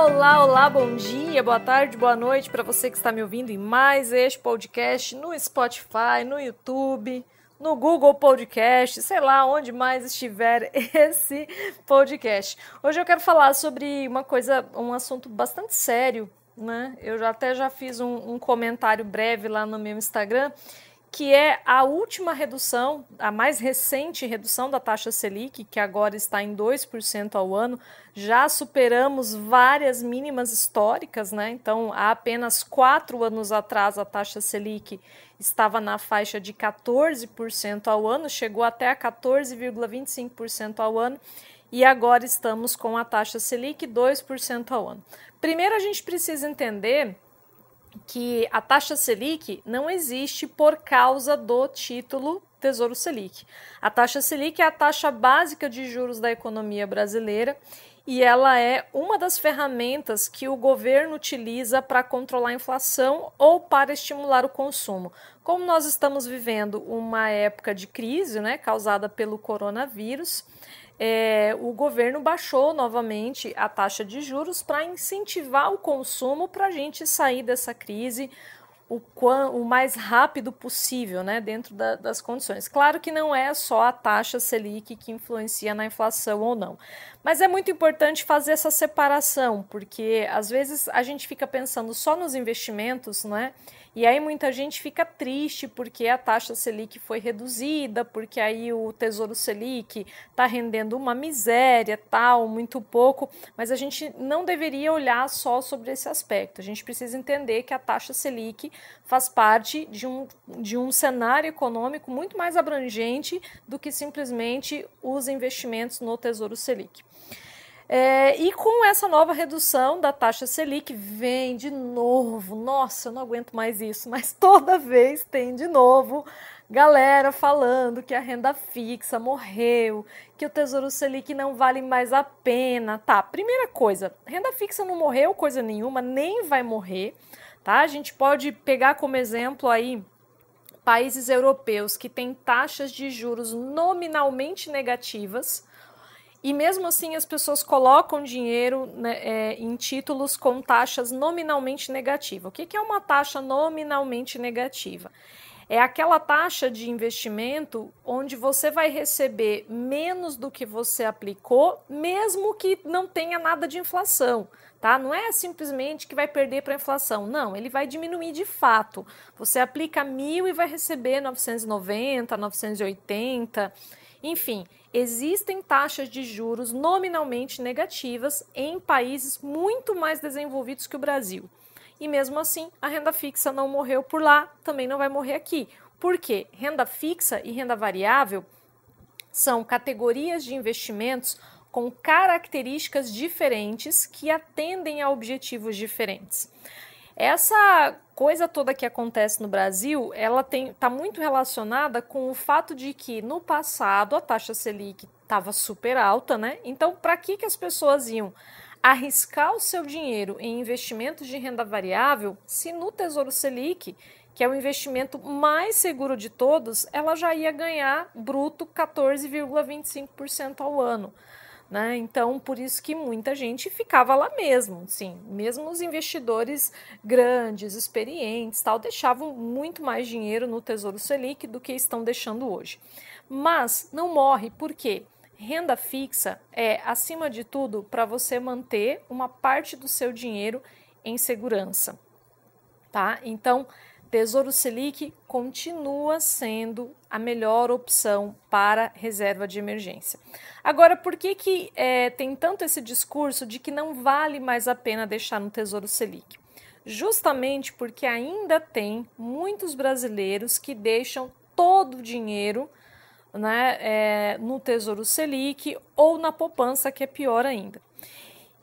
Olá, olá, bom dia, boa tarde, boa noite para você que está me ouvindo em mais este podcast no Spotify, no YouTube, no Google Podcast, sei lá onde mais estiver esse podcast. Hoje eu quero falar sobre um assunto bastante sério, né? Eu já fiz um comentário breve lá no meu Instagram, que é a última redução, a mais recente redução da taxa Selic, que agora está em 2% ao ano. Já superamos várias mínimas históricas, né? Então, há apenas 4 anos atrás, a taxa Selic estava na faixa de 14% ao ano, chegou até a 14,25% ao ano, e agora estamos com a taxa Selic 2% ao ano. Primeiro, a gente precisa entender que a taxa Selic não existe por causa do título Tesouro Selic. A taxa Selic é a taxa básica de juros da economia brasileira e ela é uma das ferramentas que o governo utiliza para controlar a inflação ou para estimular o consumo. Como nós estamos vivendo uma época de crise, né, causada pelo coronavírus, o governo baixou novamente a taxa de juros para incentivar o consumo para a gente sair dessa crise o mais rápido possível, né, dentro das condições. Claro que não é só a taxa Selic que influencia na inflação ou não, mas é muito importante fazer essa separação, porque às vezes a gente fica pensando só nos investimentos, né, e aí muita gente fica triste porque a taxa Selic foi reduzida, porque aí o Tesouro Selic está rendendo uma miséria, tal, muito pouco, mas a gente não deveria olhar só sobre esse aspecto. A gente precisa entender que a taxa Selic faz parte de um cenário econômico muito mais abrangente do que simplesmente os investimentos no Tesouro Selic. E com essa nova redução da taxa Selic, vem de novo, nossa, eu não aguento mais isso, mas toda vez tem de novo galera falando que a renda fixa morreu, que o Tesouro Selic não vale mais a pena. Tá, primeira coisa, renda fixa não morreu coisa nenhuma, nem vai morrer, tá? A gente pode pegar como exemplo aí países europeus que têm taxas de juros nominalmente negativas, e mesmo assim as pessoas colocam dinheiro, né, em títulos com taxas nominalmente negativas. O que é uma taxa nominalmente negativa? É aquela taxa de investimento onde você vai receber menos do que você aplicou, mesmo que não tenha nada de inflação. Tá? Não é simplesmente que vai perder para a inflação, não, ele vai diminuir de fato. Você aplica 1.000 e vai receber 990, 980, enfim, existem taxas de juros nominalmente negativas em países muito mais desenvolvidos que o Brasil. E mesmo assim, a renda fixa não morreu por lá, também não vai morrer aqui. Por quê? Renda fixa e renda variável são categorias de investimentos com características diferentes que atendem a objetivos diferentes. Essa coisa toda que acontece no Brasil, ela está muito relacionada com o fato de que no passado a taxa Selic estava super alta, né? Então, para que as pessoas iam arriscar o seu dinheiro em investimentos de renda variável se no Tesouro Selic, que é o investimento mais seguro de todos, ela já ia ganhar bruto 14,25% ao ano? Né? Então, por isso que muita gente ficava lá mesmo, sim, mesmo os investidores grandes, experientes, tal, deixavam muito mais dinheiro no Tesouro Selic do que estão deixando hoje. Mas não morre, por quê? Renda fixa é, acima de tudo, para você manter uma parte do seu dinheiro em segurança, tá? Então, Tesouro Selic continua sendo a melhor opção para reserva de emergência. Agora, por que tem tanto esse discurso de que não vale mais a pena deixar no Tesouro Selic? Justamente porque ainda tem muitos brasileiros que deixam todo o dinheiro, né, no Tesouro Selic ou na poupança, que é pior ainda.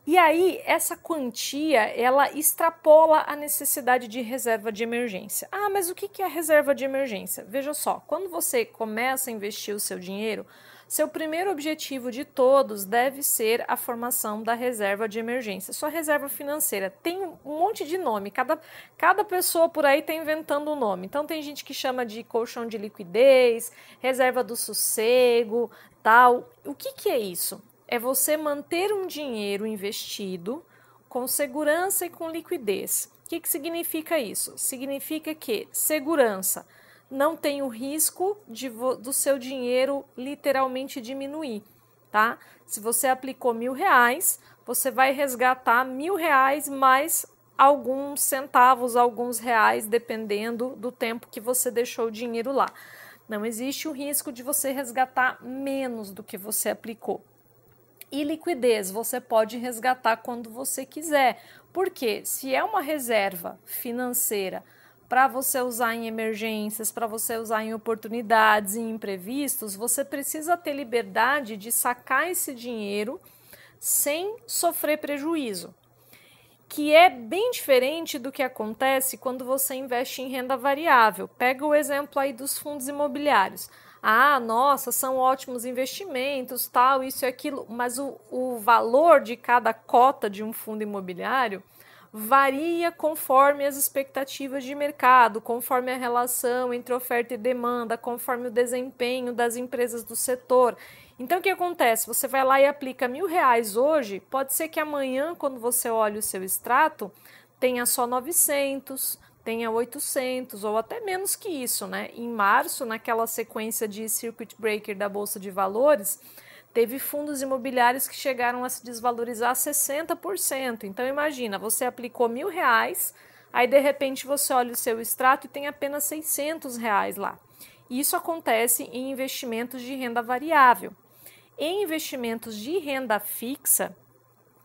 E aí, essa quantia, ela extrapola a necessidade de reserva de emergência. Ah, mas o que é reserva de emergência? Veja só, quando você começa a investir o seu dinheiro, seu primeiro objetivo de todos deve ser a formação da reserva de emergência. Sua reserva financeira tem um monte de nome, cada pessoa por aí está inventando um nome. Então, tem gente que chama de colchão de liquidez, reserva do sossego, tal. O que é isso? É você manter um dinheiro investido com segurança e com liquidez. O que significa isso? Significa que segurança, não tem o risco do seu dinheiro literalmente diminuir, tá? Se você aplicou R$1.000, você vai resgatar R$1.000 mais alguns centavos, alguns reais, dependendo do tempo que você deixou o dinheiro lá. Não existe o risco de você resgatar menos do que você aplicou. E liquidez, você pode resgatar quando você quiser. Porque se é uma reserva financeira para você usar em emergências, para você usar em oportunidades, em imprevistos, você precisa ter liberdade de sacar esse dinheiro sem sofrer prejuízo. Que é bem diferente do que acontece quando você investe em renda variável. Pega o exemplo aí dos fundos imobiliários. Ah, nossa, são ótimos investimentos, tal, isso e aquilo, mas o valor de cada cota de um fundo imobiliário varia conforme as expectativas de mercado, conforme a relação entre oferta e demanda, conforme o desempenho das empresas do setor. Então, o que acontece? Você vai lá e aplica R$1.000 hoje, pode ser que amanhã, quando você olha o seu extrato, tenha só 900, tenha 800 ou até menos que isso, né? Em março, naquela sequência de circuit breaker da Bolsa de Valores, teve fundos imobiliários que chegaram a se desvalorizar 60%. Então, imagina, você aplicou R$1.000, aí de repente você olha o seu extrato e tem apenas R$600 lá. Isso acontece em investimentos de renda variável. Em investimentos de renda fixa,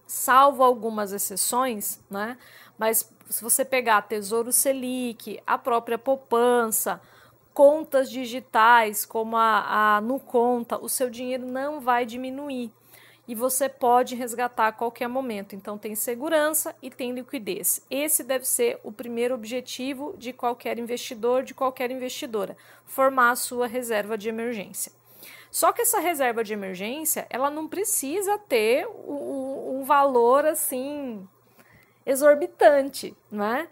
salvo algumas exceções, né? Mas se você pegar Tesouro Selic, a própria poupança, contas digitais como a Nuconta, o seu dinheiro não vai diminuir e você pode resgatar a qualquer momento. Então tem segurança e tem liquidez. Esse deve ser o primeiro objetivo de qualquer investidor, de qualquer investidora, formar a sua reserva de emergência. Só que essa reserva de emergência, ela não precisa ter um valor assim exorbitante, né?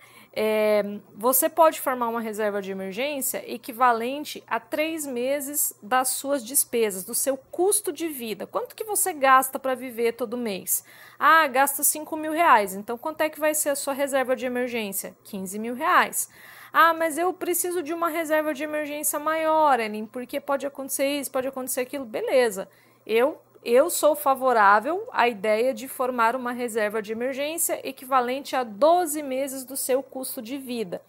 Você pode formar uma reserva de emergência equivalente a 3 meses das suas despesas, do seu custo de vida. Quanto que você gasta para viver todo mês? Ah, gasta R$5.000. Então, quanto é que vai ser a sua reserva de emergência? R$15.000. Ah, mas eu preciso de uma reserva de emergência maior, Ellen, porque pode acontecer isso, pode acontecer aquilo. Beleza, eu sou favorável à ideia de formar uma reserva de emergência equivalente a 12 meses do seu custo de vida.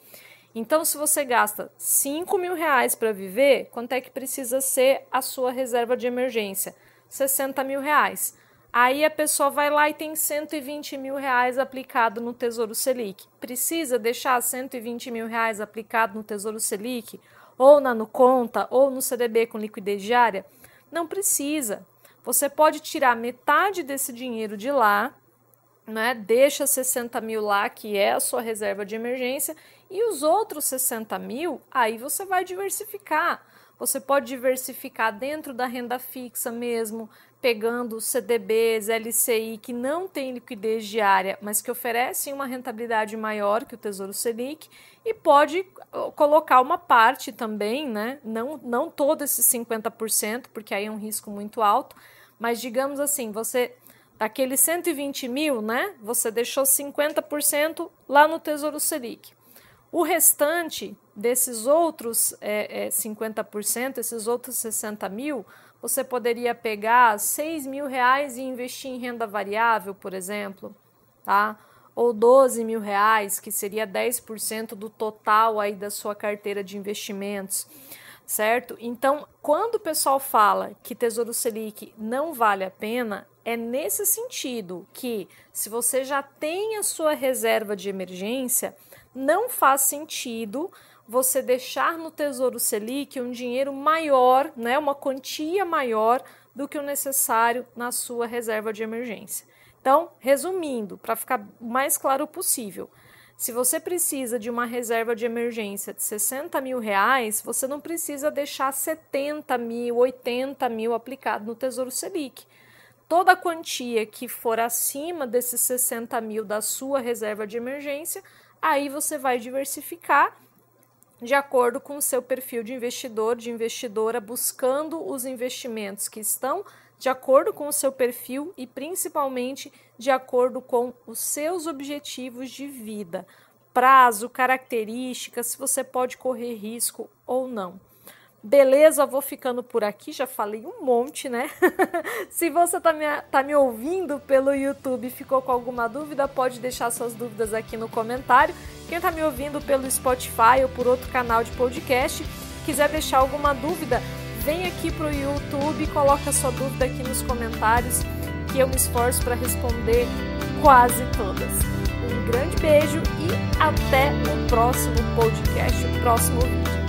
Então, se você gasta R$5.000 para viver, quanto é que precisa ser a sua reserva de emergência? R$60.000. Aí a pessoa vai lá e tem R$120.000 aplicado no Tesouro Selic. Precisa deixar R$120.000 aplicado no Tesouro Selic? Ou na Nuconta, ou no CDB com liquidez diária? Não precisa. Você pode tirar metade desse dinheiro de lá, né? Deixa 60.000 lá, que é a sua reserva de emergência, e os outros 60.000, aí você vai diversificar. Você pode diversificar dentro da renda fixa mesmo, pegando CDBs, LCI, que não tem liquidez diária, mas que oferecem uma rentabilidade maior que o Tesouro Selic, e pode colocar uma parte também, né? Não todo esse 50%, porque aí é um risco muito alto, mas digamos assim, você, daqueles 120.000, né? Você deixou 50% lá no Tesouro Selic. O restante desses outros 50%, esses outros 60.000, você poderia pegar R$6.000 e investir em renda variável, por exemplo, tá? Ou R$12.000, que seria 10% do total aí da sua carteira de investimentos, certo? Então, quando o pessoal fala que Tesouro Selic não vale a pena, é nesse sentido que, se você já tem a sua reserva de emergência, não faz sentido você deixar no Tesouro Selic um dinheiro maior, né, uma quantia maior do que o necessário na sua reserva de emergência. Então, resumindo, para ficar o mais claro possível, se você precisa de uma reserva de emergência de R$60.000, você não precisa deixar 70.000, 80.000 aplicado no Tesouro Selic. Toda a quantia que for acima desses 60.000 da sua reserva de emergência, aí você vai diversificar de acordo com o seu perfil de investidor, de investidora, buscando os investimentos que estão de acordo com o seu perfil e principalmente de acordo com os seus objetivos de vida, prazo, características, se você pode correr risco ou não. Beleza, vou ficando por aqui, já falei um monte, né? Se você tá me ouvindo pelo YouTube e ficou com alguma dúvida, pode deixar suas dúvidas aqui no comentário. Quem tá me ouvindo pelo Spotify ou por outro canal de podcast, quiser deixar alguma dúvida, vem aqui pro YouTube e coloca sua dúvida aqui nos comentários, que eu me esforço para responder quase todas. Um grande beijo e até o próximo podcast, o próximo vídeo.